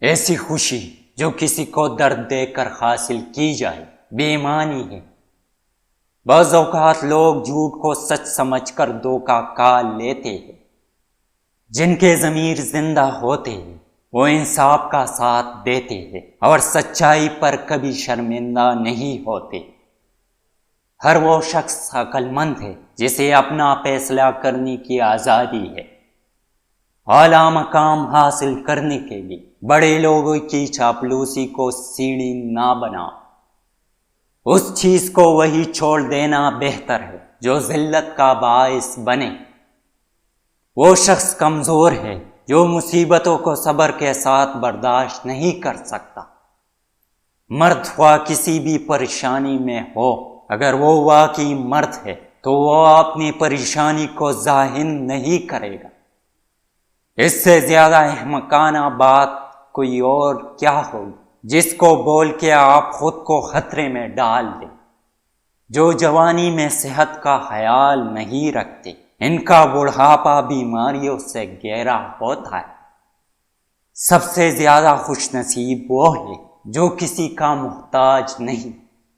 ایسی خوشی جو کسی کو درد دے کر حاصل کی جائے بے ایمانی ہے۔ بعض اوقات لوگ جھوٹ کو سچ سمجھ کر دھوکہ کھا لیتے ہیں۔ جن کے ضمیر زندہ ہوتے ہیں وہ انصاف کا ساتھ دیتے ہیں اور سچائی پر کبھی شرمندہ نہیں ہوتے۔ ہر وہ شخص عقل مند ہے جسے اپنا فیصلہ کرنے کی آزادی ہے۔ اعلیٰ مقام حاصل کرنے کے لیے بڑے لوگوں کی چاپلوسی کو سیڑھی نہ بناؤ۔ اس چیز کو وہی چھوڑ دینا بہتر ہے جو ذلت کا باعث بنے۔ وہ شخص کمزور ہے جو مصیبتوں کو صبر کے ساتھ برداشت نہیں کر سکتا۔ مرد خواہ کسی بھی پریشانی میں ہو، اگر وہ واقعی مرد ہے تو وہ اپنی پریشانی کو ظاہر نہیں کرے گا۔ اس سے زیادہ احمقانہ بات کوئی اور کیا ہوگی جس کو بول کے آپ خود کو خطرے میں ڈال دیں۔ جو جوانی میں صحت کا خیال نہیں رکھتے ان کا بڑھاپا بیماریوں سے گھیرا ہوتا ہے۔ سب سے زیادہ خوش نصیب وہ ہے جو کسی کا محتاج نہیں۔